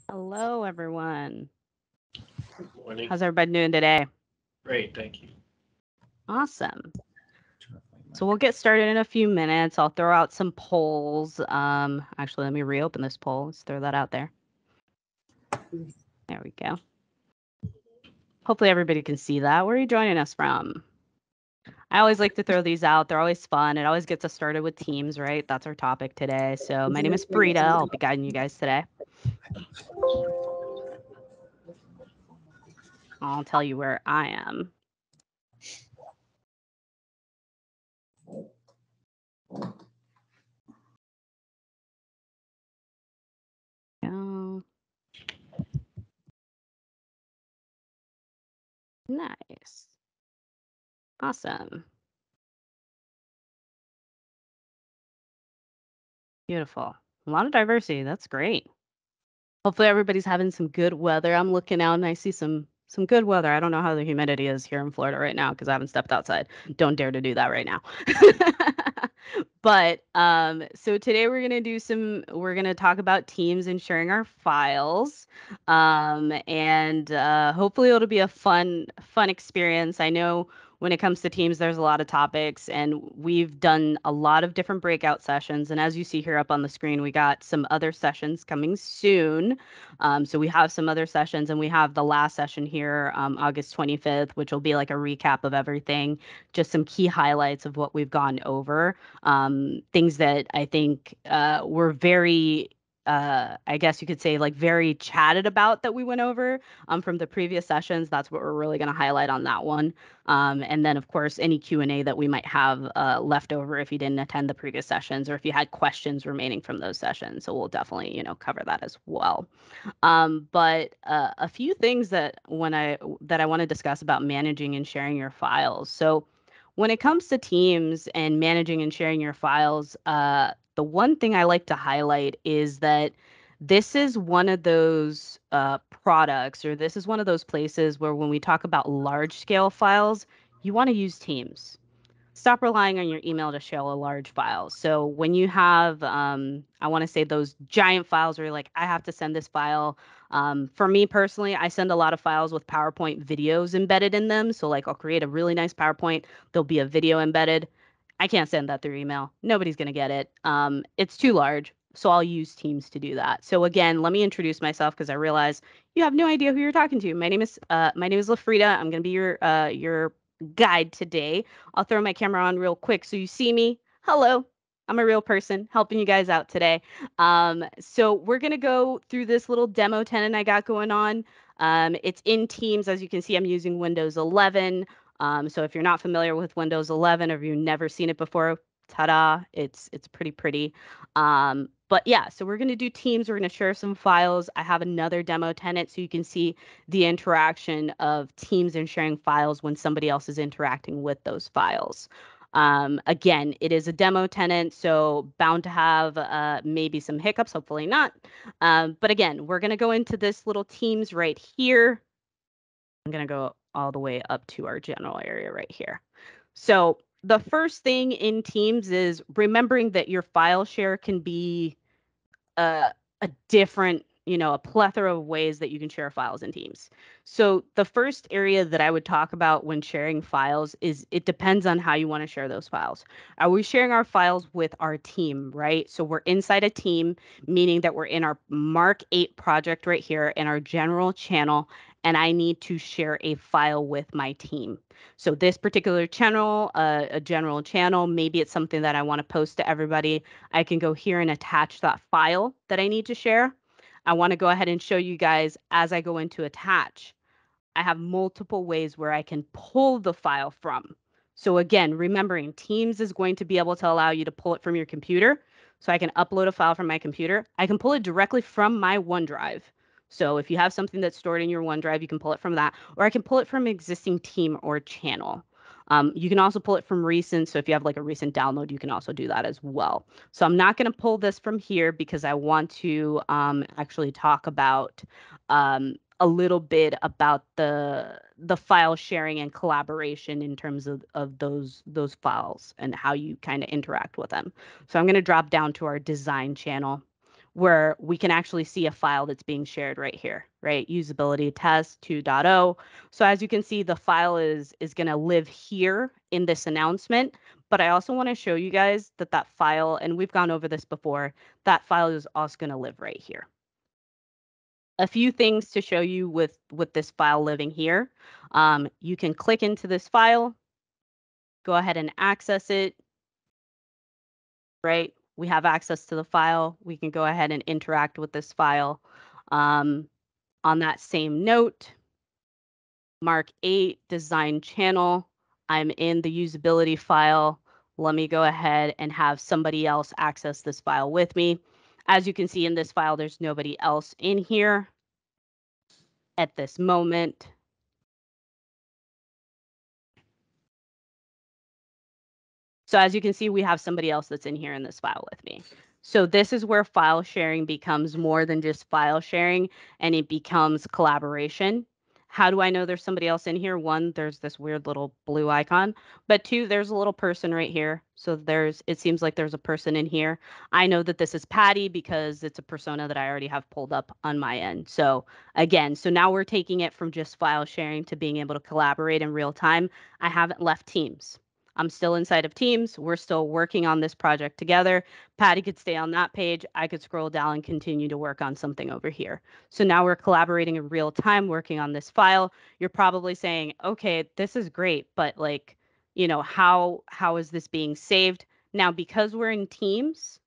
Hello, everyone. Good morning. How's everybody doing today? Great, thank you. Awesome. So we'll get started in a few minutes. I'll throw out some polls. Actually, let me reopen this poll. Let's throw that out there. There we go. Hopefully everybody can see that. Where are you joining us from? I always like to throw these out. They're always fun. It always gets us started with teams, right? That's our topic today. So my name is Frida. I'll be guiding you guys today. I'll tell you where I am. Oh, nice. Awesome. Beautiful. A lot of diversity. That's great. Hopefully everybody's having some good weather. I'm looking out and I see some good weather. I don't know how the humidity is here in Florida right now because I haven't stepped outside. Don't dare to do that right now. But so today we're gonna talk about teams and sharing our files. And hopefully it'll be a fun experience. I know when it comes to teams, there's a lot of topics, and we've done a lot of different breakout sessions. And as you see here up on the screen, we got some other sessions coming soon. So we have some other sessions, and we have the last session here, August 25th, which will be like a recap of everything, just some key highlights of what we've gone over, things that I think were very I guess you could say like very chatted about that we went over from the previous sessions. That's what we're really going to highlight on that one. And then, of course, any Q&A that we might have left over if you didn't attend the previous sessions or if you had questions remaining from those sessions. So we'll definitely, cover that as well. But a few things that I want to discuss about managing and sharing your files. So when it comes to teams and managing and sharing your files, the one thing I like to highlight is that this is one of those products, or this is one of those places where when we talk about large scale files, you want to use Teams. Stop relying on your email to share a large file. So when you have, I want to say those giant files where you're like, I have to send this file. For me personally, I send a lot of files with PowerPoint videos embedded in them. So like I'll create a really nice PowerPoint. There'll be a video embedded. I can't send that through email. Nobody's going to get it. It's too large. So I'll use Teams to do that. So again, let me introduce myself because I realize you have no idea who you're talking to. My name is Lafrida. I'm going to be your guide today. I'll throw my camera on real quick so you see me. Hello. I'm a real person helping you guys out today. So we're going to go through this little demo tenant I got going on. It's in Teams. As you can see, I'm using Windows 11. So if you're not familiar with Windows 11 or if you've never seen it before, ta-da, it's pretty. But yeah, so we're going to do Teams. We're going to share some files. I have another demo tenant so you can see the interaction of Teams and sharing files when somebody else is interacting with those files. Again, it is a demo tenant, so bound to have maybe some hiccups, hopefully not. But again, we're going to go into this little Teams right here. I'm going to go all the way up to our general area right here. So the first thing in Teams is remembering that your file share can be a, a different, a plethora of ways that you can share files in Teams. So the first area that I would talk about when sharing files is it depends on how you want to share those files. Are we sharing our files with our team, right? So we're inside a team, meaning that we're in our Mark 8 project right here in our general channel, and I need to share a file with my team. So this particular channel, a general channel, maybe it's something that I want to post to everybody. I can go here and attach that file that I need to share. I want to go ahead and show you guys as I go into attach. I have multiple ways where I can pull the file from. So again, remembering Teams is going to be able to allow you to pull it from your computer. So I can upload a file from my computer. I can pull it directly from my OneDrive. So if you have something that's stored in your OneDrive, you can pull it from that, or I can pull it from an existing team or channel. You can also pull it from recent. So if you have like a recent download, you can also do that as well. So I'm not going to pull this from here because I want to actually talk about a little bit about the file sharing and collaboration in terms of those files and how you kind of interact with them. So I'm going to drop down to our design channel where we can actually see a file that's being shared right here, right? Usability test 2.0. So as you can see, the file is going to live here in this announcement, but I also want to show you guys that that file, and we've gone over this before, that file is also going to live right here. A few things to show you with this file living here. You can click into this file, go ahead and access it, right? We have access to the file. We can go ahead and interact with this file. On that same note, Mark 8, design channel. I'm in the usability file. Let me go ahead and have somebody else access this file with me. As you can see in this file, there's nobody else in here at this moment. So as you can see, we have somebody else that's in here in this file with me. So this is where file sharing becomes more than just file sharing, and it becomes collaboration. How do I know there's somebody else in here? One, there's this weird little blue icon, but two, there's a little person right here. So it seems like there's a person in here. I know that this is Patty because it's a persona that I already have pulled up on my end. So again, so now we're taking it from just file sharing to being able to collaborate in real time. I haven't left Teams. I'm still inside of Teams. We're still working on this project together. Patty could stay on that page. I could scroll down and continue to work on something over here. So now we're collaborating in real time, working on this file. You're probably saying, okay, this is great, but like, how is this being saved? Now, because we're in Teams,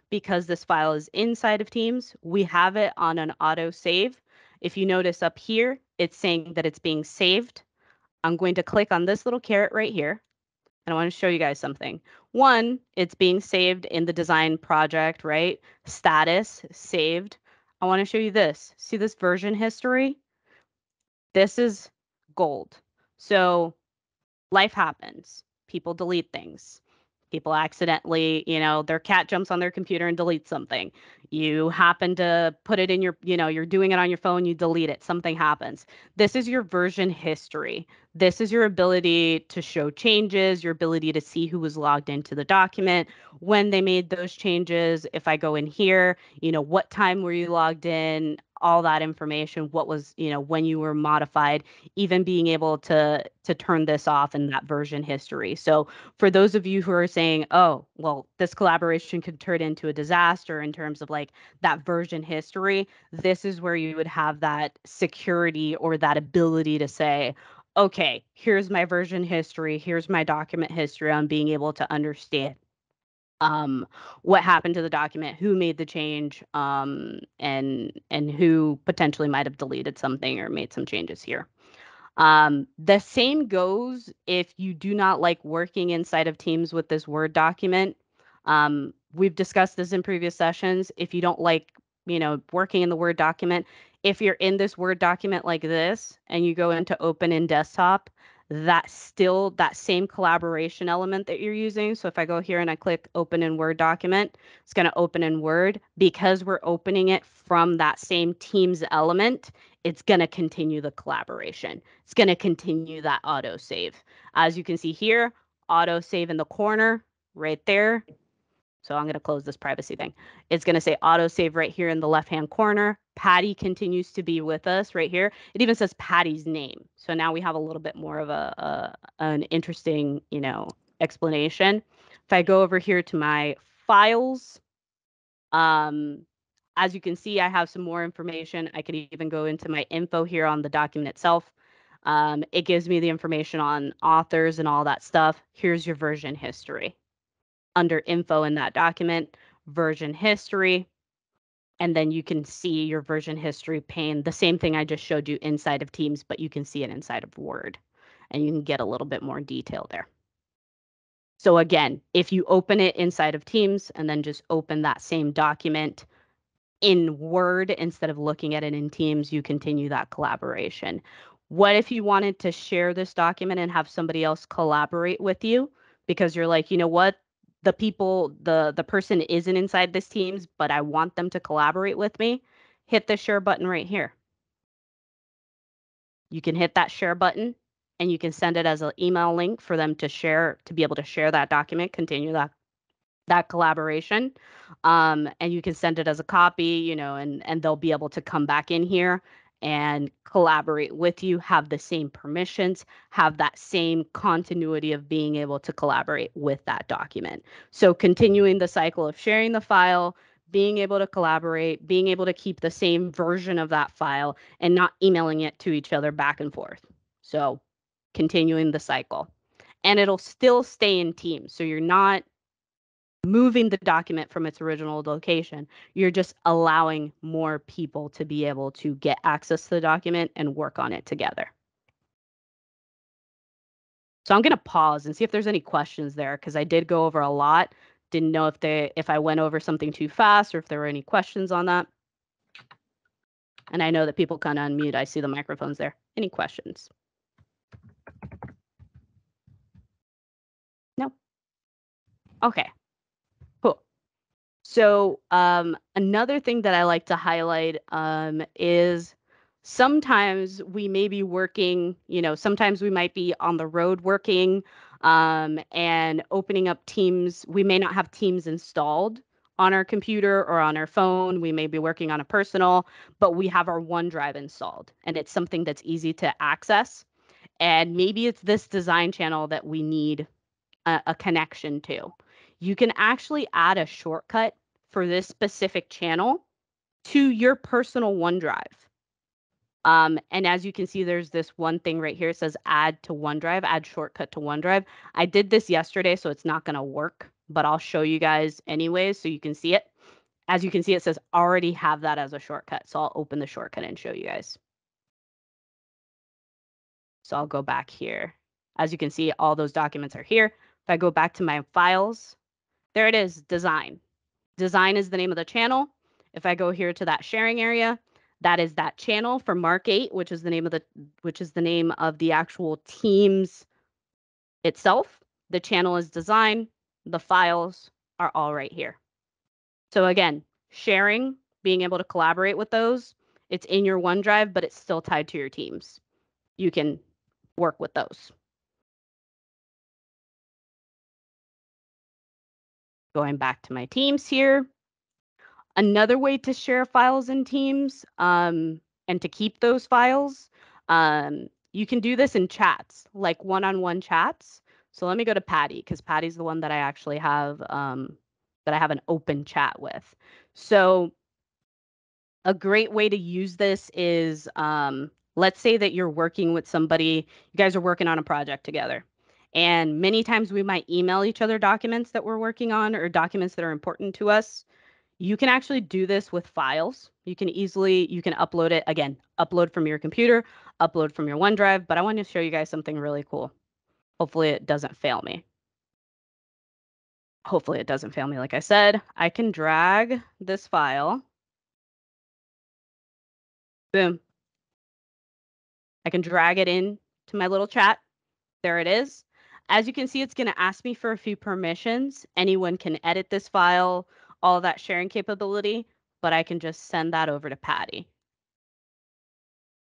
because this file is inside of Teams, we have it on an auto save. If you notice up here, it's saying that it's being saved. I'm going to click on this little caret right here. And I want to show you guys something. One, it's being saved in the design project, right? Status, saved. I want to show you this. See this version history? This is gold. So life happens. People delete things. People accidentally, their cat jumps on their computer and deletes something. You happen to put it in you're doing it on your phone, you delete it, something happens. This is your version history. This is your ability to show changes, your ability to see who was logged into the document, when they made those changes. If I go in here, what time were you logged in, all that information, what was, when you were modified, even being able to turn this off in that version history. So for those of you who are saying, oh, well, this collaboration could turn into a disaster in terms of like that version history, this is where you would have that security or that ability to say, okay, here's my version history, here's my document history on being able to understand what happened to the document, who made the change, and who potentially might have deleted something or made some changes here. The same goes if you do not like working inside of Teams with this Word document. We've discussed this in previous sessions. If you don't like, working in the Word document, if you're in this Word document like this and you go into Open in Desktop, that same collaboration element that you're using. So if I go here and I click Open in Word document, it's going to open in Word. Because we're opening it from that same Teams element, it's going to continue the collaboration. It's going to continue that auto save. As you can see here, auto save in the corner right there. So I'm going to close this privacy thing. It's going to say auto save right here in the left-hand corner. Patty continues to be with us right here. It even says Patty's name. So now we have a little bit more of an interesting, explanation. If I go over here to my files, as you can see, I have some more information. I could even go into my info here on the document itself. It gives me the information on authors and all that stuff. Here's your version history. Under info in that document, version history, and then you can see your version history pane, the same thing I just showed you inside of Teams, but you can see it inside of Word, and you can get a little bit more detail there. So again, if you open it inside of Teams and then just open that same document in Word instead of looking at it in Teams, you continue that collaboration. What if you wanted to share this document and have somebody else collaborate with you because you're like, you know what? The person isn't inside this Teams, but I want them to collaborate with me. Hit the share button right here. You can hit that share button and you can send it as an email link for them to share, to be able to share that document, continue that that collaboration. And you can send it as a copy, and they'll be able to come back in here and collaborate with you, have the same permissions, have that same continuity of being able to collaborate with that document. So continuing the cycle of sharing the file, being able to collaborate, being able to keep the same version of that file and not emailing it to each other back and forth. So continuing the cycle. And it'll still stay in Teams. So you're not moving the document from its original location. You're just allowing more people to be able to get access to the document and work on it together. So I'm going to pause and see if there's any questions there, because I did go over a lot. Didn't know if I went over something too fast or if there were any questions on that. And I know that people kind of unmute. I see the microphones there. Any questions? No? Okay, cool. So another thing that I like to highlight is sometimes we may be working, sometimes we might be on the road working and opening up Teams. We may not have Teams installed on our computer or on our phone. We may be working on a personal, but we have our OneDrive installed and it's something that's easy to access. And maybe it's this design channel that we need a connection to. You can actually add a shortcut for this specific channel to your personal OneDrive. And as you can see, there's this one thing right here. It says add to OneDrive, add shortcut to OneDrive. I did this yesterday, so it's not going to work, but I'll show you guys anyways so you can see it. As you can see, it says already have that as a shortcut. So I'll open the shortcut and show you guys. So I'll go back here. As you can see, all those documents are here. If I go back to my files, there it is, design. Design is the name of the channel. If I go here to that sharing area, that is that channel for Mark 8, which is the name of the actual Teams itself. The channel is design. The files are all right here. So again, sharing, being able to collaborate with those, it's in your OneDrive, but it's still tied to your Teams. You can work with those. Going back to my Teams here. Another way to share files in Teams and to keep those files, you can do this in chats, like one-on-one chats. So let me go to Patty, because Patty's the one that I actually have that I have an open chat with. So a great way to use this is, let's say that you're working with somebody, you guys are working on a project together. And many times we might email each other documents that we're working on or documents that are important to us. You can actually do this with files. You can upload it, again, upload from your computer, upload from your OneDrive, but I want to show you guys something really cool. Hopefully it doesn't fail me. Hopefully it doesn't fail me. Like I said, I can drag this file. Boom. I can drag it in to my little chat. There it is. As you can see, it's going to ask me for a few permissions. Anyone can edit this file, all that sharing capability, but I can just send that over to Patty.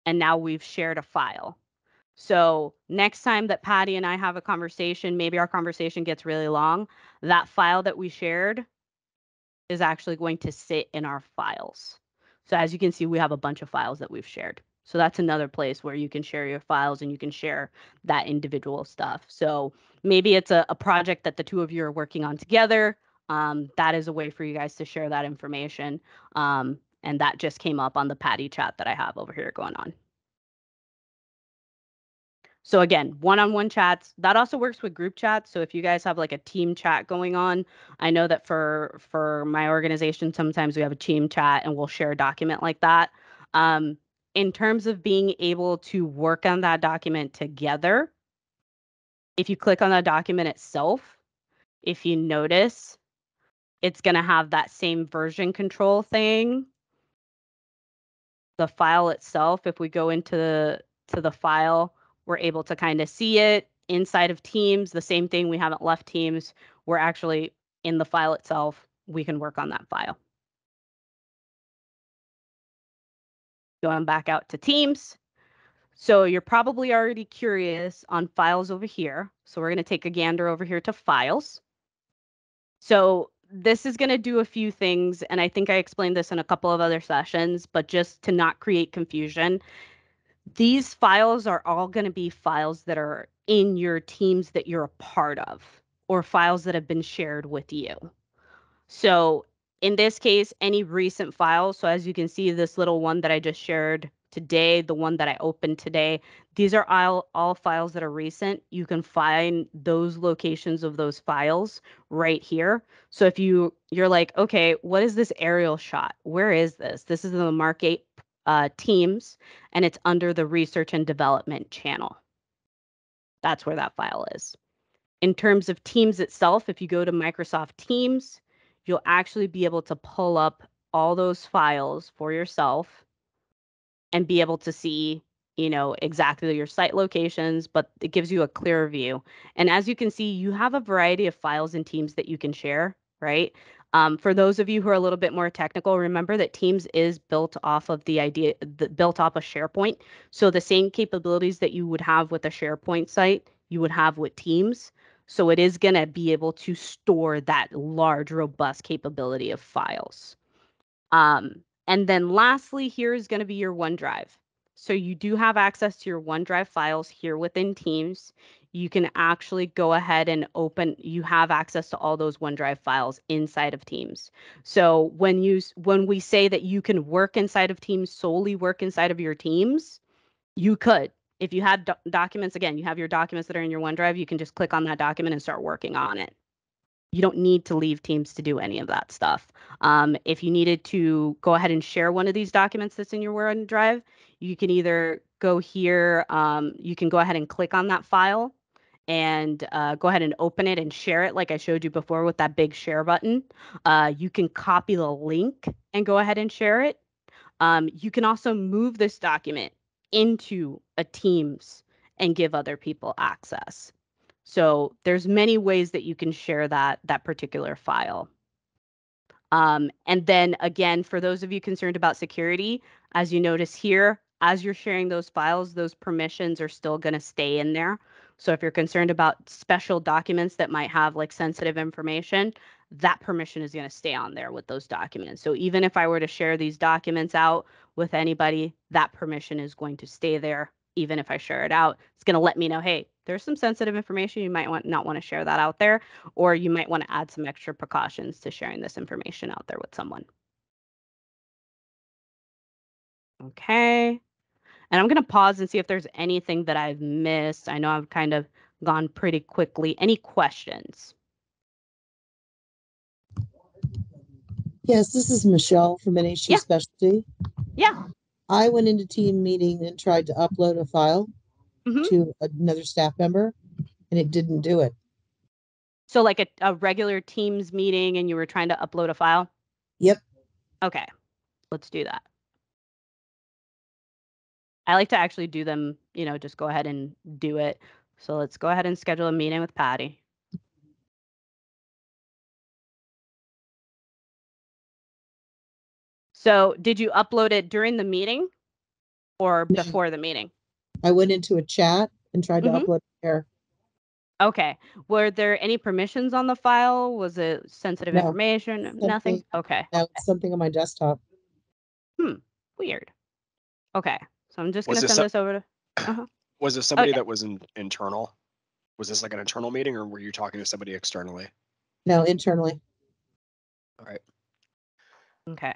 And now we've shared a file. So next time that Patty and I have a conversation, maybe our conversation gets really long, that file that we shared is actually going to sit in our files. So as you can see, we have a bunch of files that we've shared. So that's another place where you can share your files and you can share that individual stuff. So maybe it's a project that the two of you are working on together. That is a way for you guys to share that information. And that just came up on the Patty chat that I have over here going on. So again, one-on-one chats, that also works with group chats. So if you guys have like a team chat going on, I know that for my organization, sometimes we have a team chat and we'll share a document like that. In terms of being able to work on that document together, if you click on the document itself, if you notice, it's going to have that same version control thing. The file itself, if we go into the file, we're able to kind of see it inside of Teams. The same thing, we haven't left Teams. We're actually in the file itself. We can work on that file. Going back out to Teams. So you're probably already curious on files over here. So we're going to take a gander over here to files. So this is going to do a few things, and I think I explained this in a couple of other sessions, but just to not create confusion, these files are all going to be files that are in your teams that you're a part of, or files that have been shared with you. So in this case, any recent files, so as you can see, this little one that I just shared today, the one that I opened today, these are all files that are recent. You can find those locations of those files right here. So if you're like, okay, what is this aerial shot? Where is this? This is in the Mark 8 teams, and it's under the research and development channel. That's where that file is. In terms of Teams itself, if you go to Microsoft Teams, you'll actually be able to pull up all those files for yourself and be able to see, exactly your site locations, but it gives you a clearer view. And as you can see, you have a variety of files and Teams that you can share, right? For those of you who are a little bit more technical, remember that Teams is built off of built off of SharePoint. So the same capabilities that you would have with a SharePoint site, you would have with Teams. So it is going to be able to store that large, robust capability of files. And then lastly, here is going to be your OneDrive. So you do have access to your OneDrive files here within Teams. You can actually go ahead and you have access to all those OneDrive files inside of Teams. So when we say that you can work inside of Teams, solely work inside of your Teams, you could. If you had documents, again, you have your documents that are in your OneDrive, you can just click on that document and start working on it. You don't need to leave Teams to do any of that stuff. If you needed to go ahead and share one of these documents that's in your OneDrive, you can either go here, you can go ahead and click on that file and go ahead and open it and share it like I showed you before with that big share button. You can copy the link and go ahead and share it. You can also move this document into a Teams and give other people access. So there's many ways that you can share that particular file. And then again, for those of you concerned about security, as you notice here, as you're sharing those files, those permissions are still going to stay in there. So if you're concerned about special documents that might have like sensitive information, that permission is going to stay on there with those documents. So even if I were to share these documents out with anybody, that permission is going to stay there. Even if I share it out, it's going to let me know, hey, there's some sensitive information. You might not want to share that out there, or you might want to add some extra precautions to sharing this information out there with someone. Okay. And I'm going to pause and see if there's anything that I've missed. I know I've kind of gone pretty quickly. Any questions? Yes, this is Michelle from NHG Yeah. Specialty. Yeah. I went into team meeting and tried to upload a file Mm-hmm. to another staff member, and it didn't do it. So like a regular Teams meeting and you were trying to upload a file? Yep. Okay. Let's do that. I like to actually do them, just go ahead and do it. So let's go ahead and schedule a meeting with Patty. So did you upload it during the meeting or No. before the meeting? I went into a chat and tried to upload it there. Okay. Were there any permissions on the file? Was it sensitive No. information? Nothing? Okay. No, it's something on my desktop. Weird. Okay. So I'm just going Was to this send this over to... was this somebody Okay. that was internal? Was this like an internal meeting, or were you talking to somebody externally? No, internally. All right. Okay.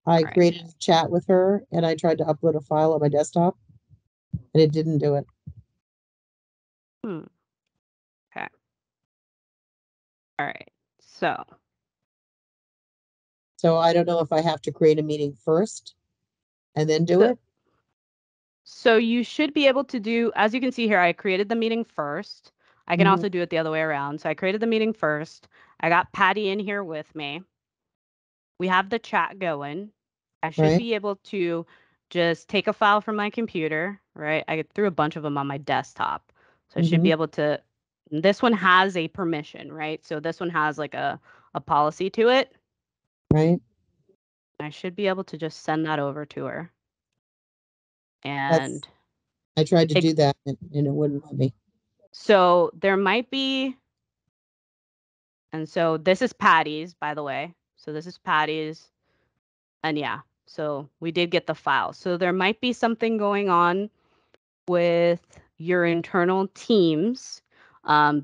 I right. created a chat with her and I tried to upload a file on my desktop and it didn't do it. Okay. All right. So I don't know if I have to create a meeting first and then do it. So you should be able to do, as you can see here, I created the meeting first. I can also do it the other way around. So I created the meeting first. I got Patty in here with me. We have the chat going. I should be able to just take a file from my computer, right? I threw a bunch of them on my desktop. So I should be able to, this one has a permission, right? So this one has like a policy to it. Right. I should be able to just send that over to her. And I tried to do that and it wouldn't let me. so there might be, And so this is Patty's, by the way. So this is Patty's. And yeah, so we did get the file. So there might be something going on with your internal teams,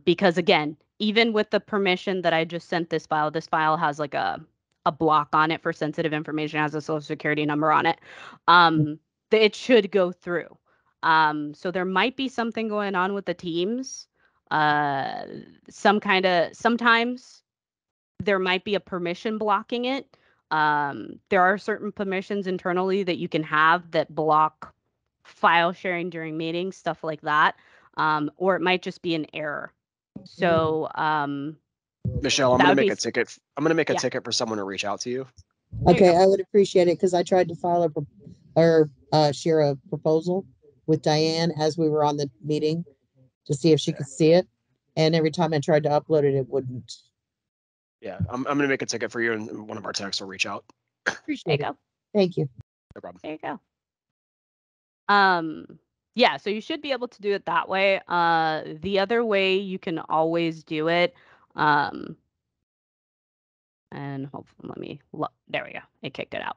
because again, even with the permission that I just sent this file has like a block on it for sensitive information, has a social security number on it. It should go through. So there might be something going on with the teams. Sometimes there might be a permission blocking it. There are certain permissions internally that you can have that block file sharing during meetings, stuff like that. Or it might just be an error. So Michelle, I'm that gonna would make be, a ticket. I'm gonna make a yeah, ticket for someone to reach out to you. there you Okay, go. I would appreciate it because I tried to file or share a proposal with Diane as we were on the meeting to see if she Okay. could see it. And every time I tried to upload it, it wouldn't. Yeah, I'm gonna make a ticket for you, and one of our techs will reach out. There you Appreciate it. go. Thank you. No problem. There you go. Yeah, so you should be able to do it that way. The other way you can always do it, and hopefully let me look. There we go. It kicked it out.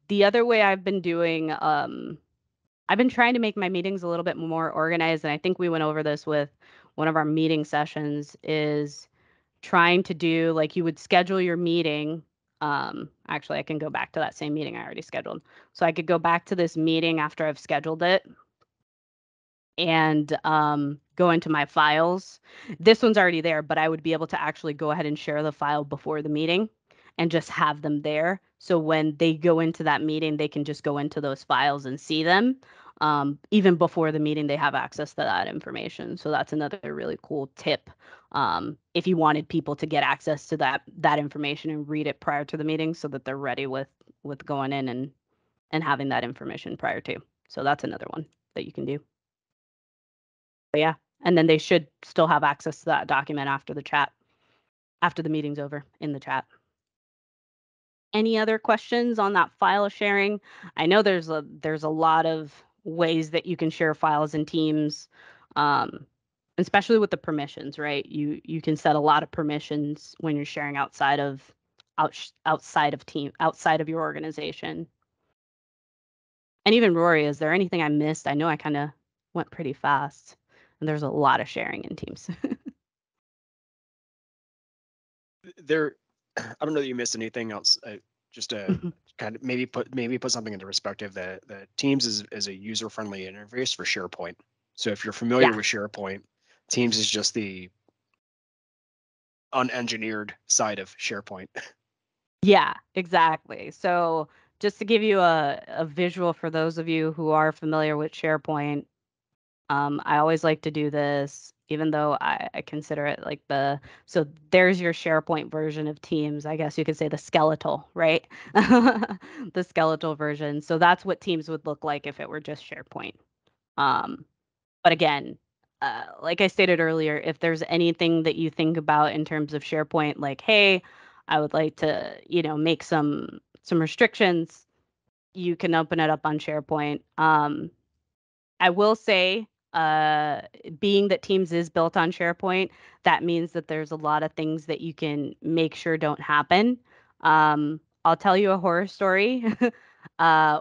The other way I've been doing, I've been trying to make my meetings a little bit more organized, and I think we went over this with one of our meeting sessions, is trying to do like you would schedule your meeting. Actually, I can go back to that same meeting I already scheduled. So I could go back to this meeting after I've scheduled it and go into my files. This one's already there, but I would be able to actually go ahead and share the file before the meeting and just have them there. So when they go into that meeting, they can just go into those files and see them. Even before the meeting, they have access to that information. So that's another really cool tip. If you wanted people to get access to that information and read it prior to the meeting, so that they're ready with going in and having that information prior to. So that's another one that you can do. But yeah, and then they should still have access to that document after the meeting's over in the chat. Any other questions on that file sharing? I know there's a lot of ways that you can share files in Teams, especially with the permissions, right? You can set a lot of permissions when you're sharing outside of outside of your organization. And even Rory, is there anything I missed? I know I kind of went pretty fast, and there's a lot of sharing in Teams. There, I don't know that you missed anything else. Just to kind of maybe put something into perspective, that Teams is a user friendly interface for SharePoint. So if you're familiar Yeah. with SharePoint, Teams is just the unengineered side of SharePoint. Yeah, exactly. So just to give you a visual for those of you who are familiar with SharePoint, I always like to do this, even though I consider it like so there's your SharePoint version of Teams. I guess you could say the skeletal, right? The skeletal version. So that's what Teams would look like if it were just SharePoint. Um, but again, like I stated earlier, if there's anything that you think about in terms of SharePoint, like, hey, I would like to, make some restrictions, you can open it up on SharePoint. I will say, being that Teams is built on SharePoint, that means that there's a lot of things that you can make sure don't happen. I'll tell you a horror story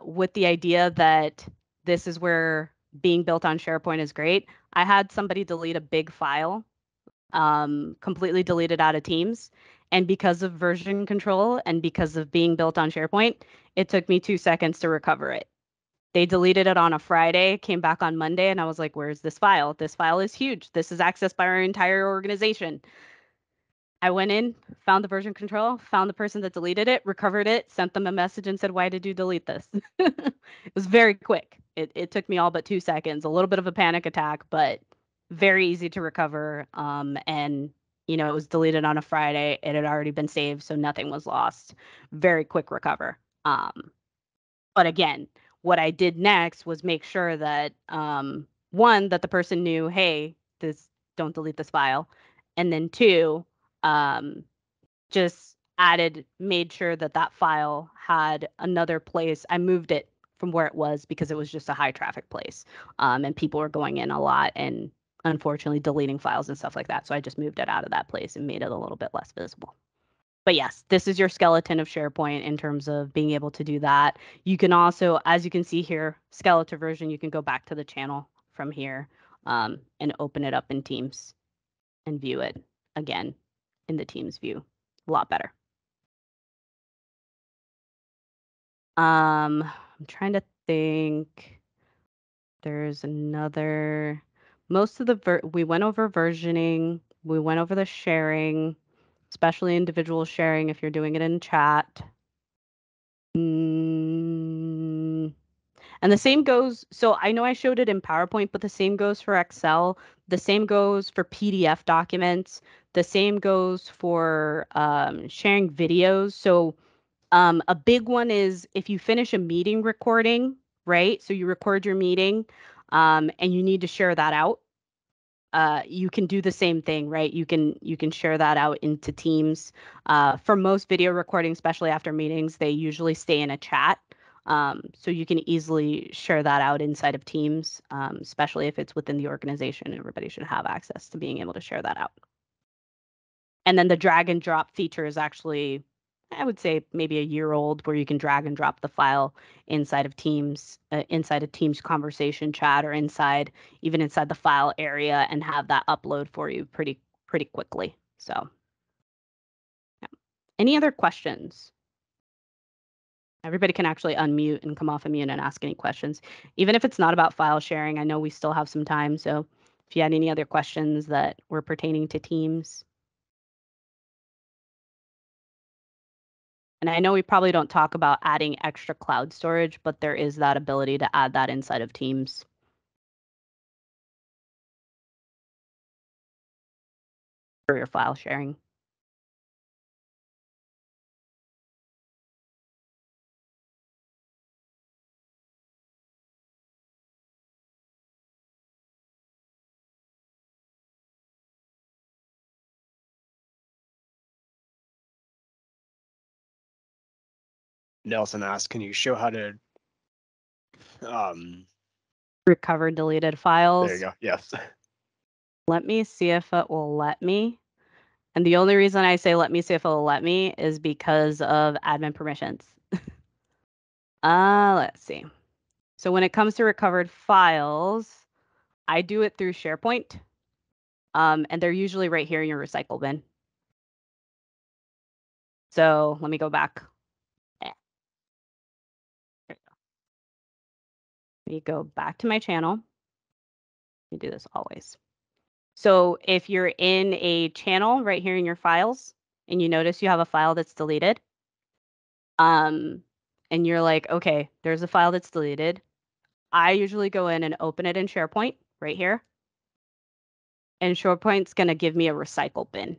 with the idea that this is where being built on SharePoint is great. I had somebody delete a big file, completely deleted out of Teams. And because of version control and because of being built on SharePoint, it took me 2 seconds to recover it. They deleted it on a Friday, came back on Monday, and I was like, where's this file? This file is huge. This is accessed by our entire organization. I went in, found the version control, found the person that deleted it, recovered it, sent them a message and said, why did you delete this? It was very quick. It took me all but 2 seconds, a little bit of a panic attack, but very easy to recover. And it was deleted on a Friday. It had already been saved, so nothing was lost. Very quick recover. But again, what I did next was make sure that one, that the person knew, hey, don't delete this file, and then two, um, just made sure that that file had another place. I moved it from where it was because it was just a high traffic place, and people were going in a lot, and unfortunately deleting files and stuff like that. So I just moved it out of that place and made it a little bit less visible. But yes, this is your skeleton of SharePoint in terms of being able to do that. You can also, as you can see here, skeleton version, you can go back to the channel from here and open it up in Teams and view it again in the Teams view. A lot better. I'm trying to think. There's another. Most of the we went over versioning. We went over the sharing, especially individual sharing if you're doing it in chat. And the same goes, so I know I showed it in PowerPoint, but the same goes for Excel. The same goes for PDF documents. The same goes for sharing videos. So a big one is if you finish a meeting recording, right? So you record your meeting and you need to share that out. You can do the same thing, right? You can share that out into Teams. For most video recordings, especially after meetings, they usually stay in a chat. So you can easily share that out inside of Teams, especially if it's within the organization. Everybody should have access to being able to share that out. And then the drag and drop feature is actually, I would say, maybe a year old, where you can drag and drop the file inside of Teams conversation chat, or even inside the file area, and have that upload for you pretty quickly. So, yeah. Any other questions? Everybody can actually unmute and come off of mute and ask any questions, even if it's not about file sharing. I know we still have some time, so if you had any other questions that were pertaining to Teams. And I know we probably don't talk about adding extra cloud storage, but there is that ability to add that inside of Teams for your file sharing. Nelson asked, can you show how to Recover deleted files. there you go. Yes. Let me see if it will let me. And the only reason I say let me see if it will let me is because of admin permissions. Let's see. So when it comes to recovered files, I do it through SharePoint. And they're usually right here in your recycle bin. So let me go back. Let me go back to my channel. Let me do this always. So if you're in a channel right here in your files and you notice you have a file that's deleted, and you're like, okay, there's a file that's deleted. I usually go in and open it in SharePoint right here. And SharePoint's going to give me a recycle bin.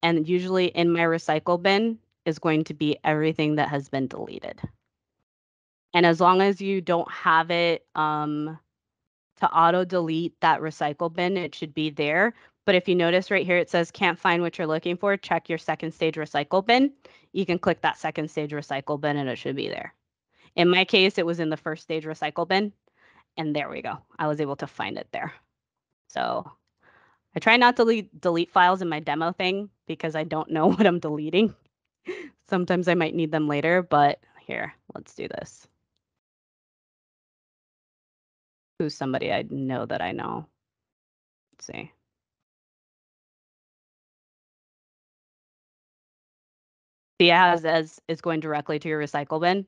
And usually in my recycle bin is going to be everything that has been deleted. And as long as you don't have it to auto delete that recycle bin, it should be there. But if you notice right here, it says can't find what you're looking for, check your second stage recycle bin. You can click that second stage recycle bin and it should be there. In my case, it was in the first stage recycle bin, and there we go. I was able to find it there. So I try not to delete files in my demo thing because I don't know what I'm deleting. Sometimes I might need them later, but here, let's do this. Who's somebody I know that I know? Let's see. See, as is going directly to your recycle bin.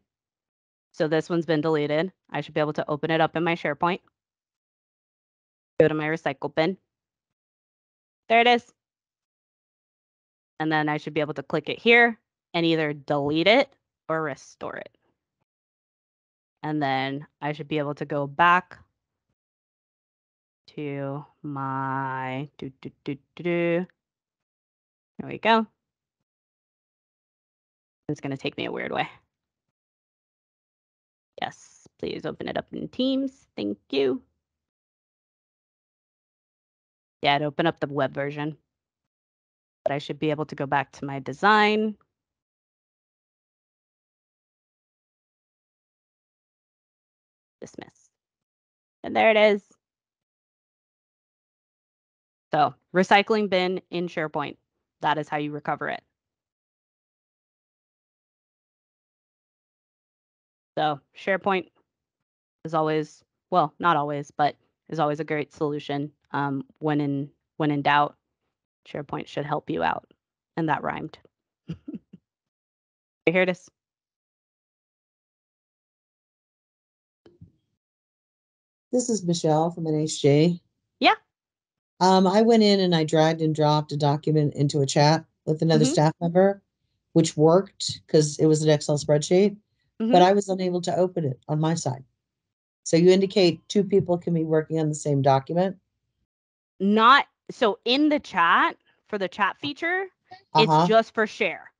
So this one's been deleted. I should be able to open it up in my SharePoint. Go to my recycle bin. There it is. And then I should be able to click it here and either delete it or restore it. And then I should be able to go back to my There we go. It's going to take me a weird way. Yes, please open it up in Teams. Thank you. Yeah, to open up the web version. But I should be able to go back to my design. Dismiss. And there it is. So recycling bin in SharePoint. That is how you recover it. So SharePoint is always, well, not always, but is always a great solution. When in doubt, SharePoint should help you out. And that rhymed. Here it is. This is Michelle from NHJ. Yeah. I went in and I dragged and dropped a document into a chat with another Mhm. staff member, which worked because it was an Excel spreadsheet, but Mhm. I was unable to open it on my side. So you indicate two people can be working on the same document? Not so in the chat for the chat feature, it's Uh-huh. just for share.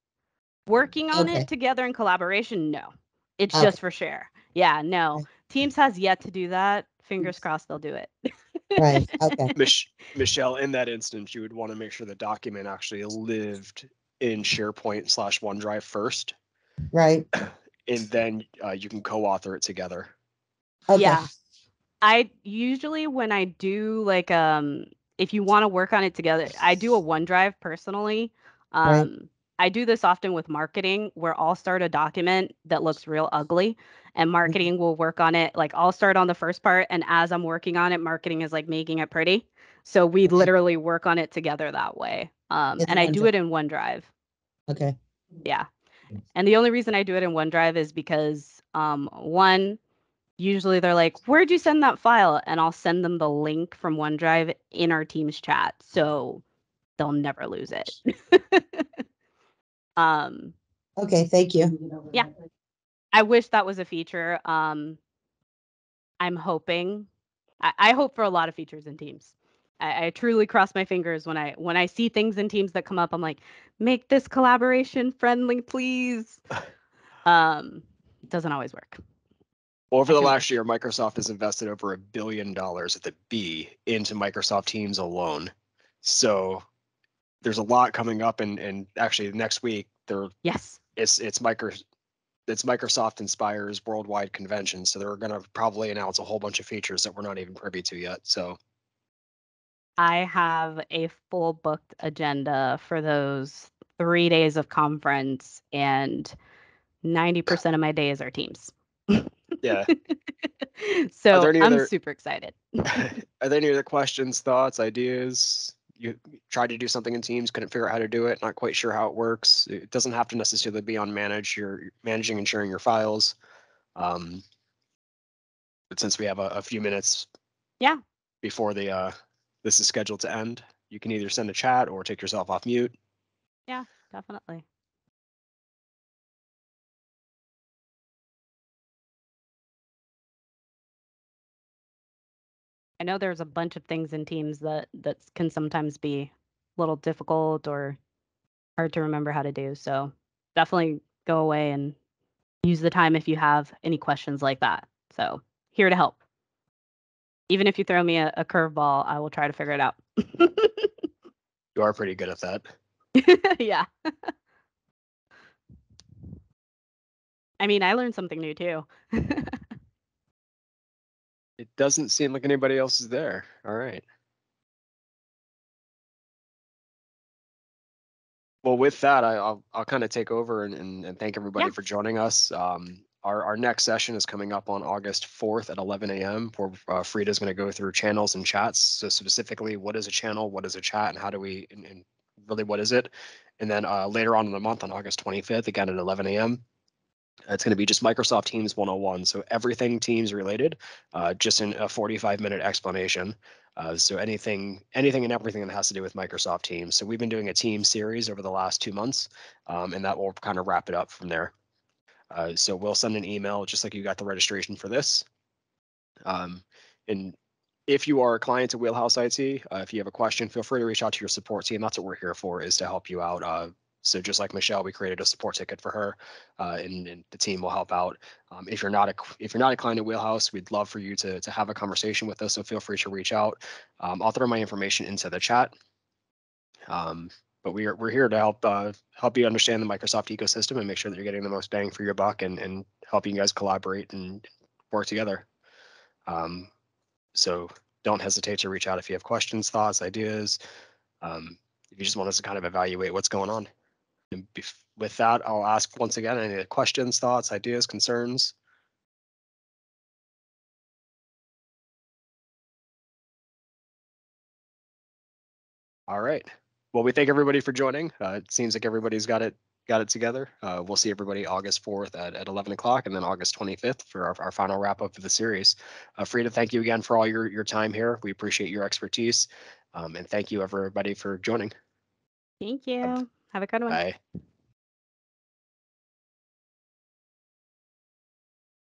Working on Okay. it together in collaboration, no. It's Okay. just for share. Yeah, no. Teams has yet to do that. Fingers crossed they'll do it. Right. Okay. Michelle, in that instance, you would want to make sure the document actually lived in SharePoint/OneDrive first, Right. and then you can co-author it together. Okay. Yeah. I usually when I do like if you want to work on it together, I do a OneDrive personally. Right. I do this often with marketing where I'll start a document that looks real ugly and marketing will work on it. Like I'll start on the first part and as I'm working on it, marketing is like making it pretty. So we Right. literally work on it together that way. In And I do OneDrive. it in OneDrive. Okay. Yeah. And the only reason I do it in OneDrive is because one, usually they're like, "Where'd you send that file?" And I'll send them the link from OneDrive in our Teams chat, so they'll never lose it. um, Okay. Thank you. yeah, I wish that was a feature. I'm hoping. I hope for a lot of features in Teams. I truly cross my fingers when I see things in Teams that come up. I'm like, make this collaboration friendly, please. It doesn't always work. Over I the can last wish. year, Microsoft has invested over $1 billion with a B into Microsoft Teams alone. So there's a lot coming up, and actually next week Yes. it's Microsoft Inspire's worldwide convention. So they're going to probably announce a whole bunch of features that we're not even privy to yet. So I have a full booked agenda for those 3 days of conference, and 90% of my days are Teams. yeah, are there So any I'm other super excited. are there any other questions, thoughts, ideas? You tried to do something in Teams, couldn't figure out how to do it, not quite sure how it works. It doesn't have to necessarily be on managing and sharing your files. Um, but since we have a few minutes Yeah, before this is scheduled to end, you can either send a chat or take yourself off mute. yeah, definitely. I know there's a bunch of things in Teams that can sometimes be a little difficult or hard to remember how to do. So definitely go away and use the time if you have any questions like that. So here to help. Even if you throw me a curveball, I will try to figure it out. You are pretty good at that. Yeah. I mean, I learned something new too. It doesn't seem like anybody else is there. All right. Well, with that, I'll kind of take over and thank everybody Yeah. for joining us. Our next session is coming up on August 4th at 11 a.m. where Frida's going to go through channels and chats. So specifically, what is a channel, what is a chat, and how do we, and really what is it? And then later on in the month on August 25th, again at 11 a.m., it's going to be just Microsoft Teams 101. So everything Teams related, just in a 45-minute explanation. So anything and everything that has to do with Microsoft Teams. So we've been doing a team series over the last 2 months, and that will kind of wrap it up from there. So we'll send an email just like you got the registration for this. And if you are a client of WheelHouse IT, if you have a question, feel free to reach out to your support team. That's what we're here for, is to help you out. So just like Michelle, we created a support ticket for her, and the team will help out. If you're not a client of WheelHouse, we'd love for you to have a conversation with us. So feel free to reach out. I'll throw my information into the chat. But we're here to help you understand the Microsoft ecosystem and make sure that you're getting the most bang for your buck, and helping you guys collaborate and work together. So don't hesitate to reach out if you have questions, thoughts, ideas. If you just want us to kind of evaluate what's going on. And with that, I'll ask once again, any questions, thoughts, ideas, concerns? All right. Well, we thank everybody for joining. It seems like everybody's got it together. We'll see everybody August 4th at 11 o'clock, and then August 25th for our final wrap up of the series. Frida, thank you again for all your time here. We appreciate your expertise. And thank you everybody for joining. Thank you. Have a good one. Bye.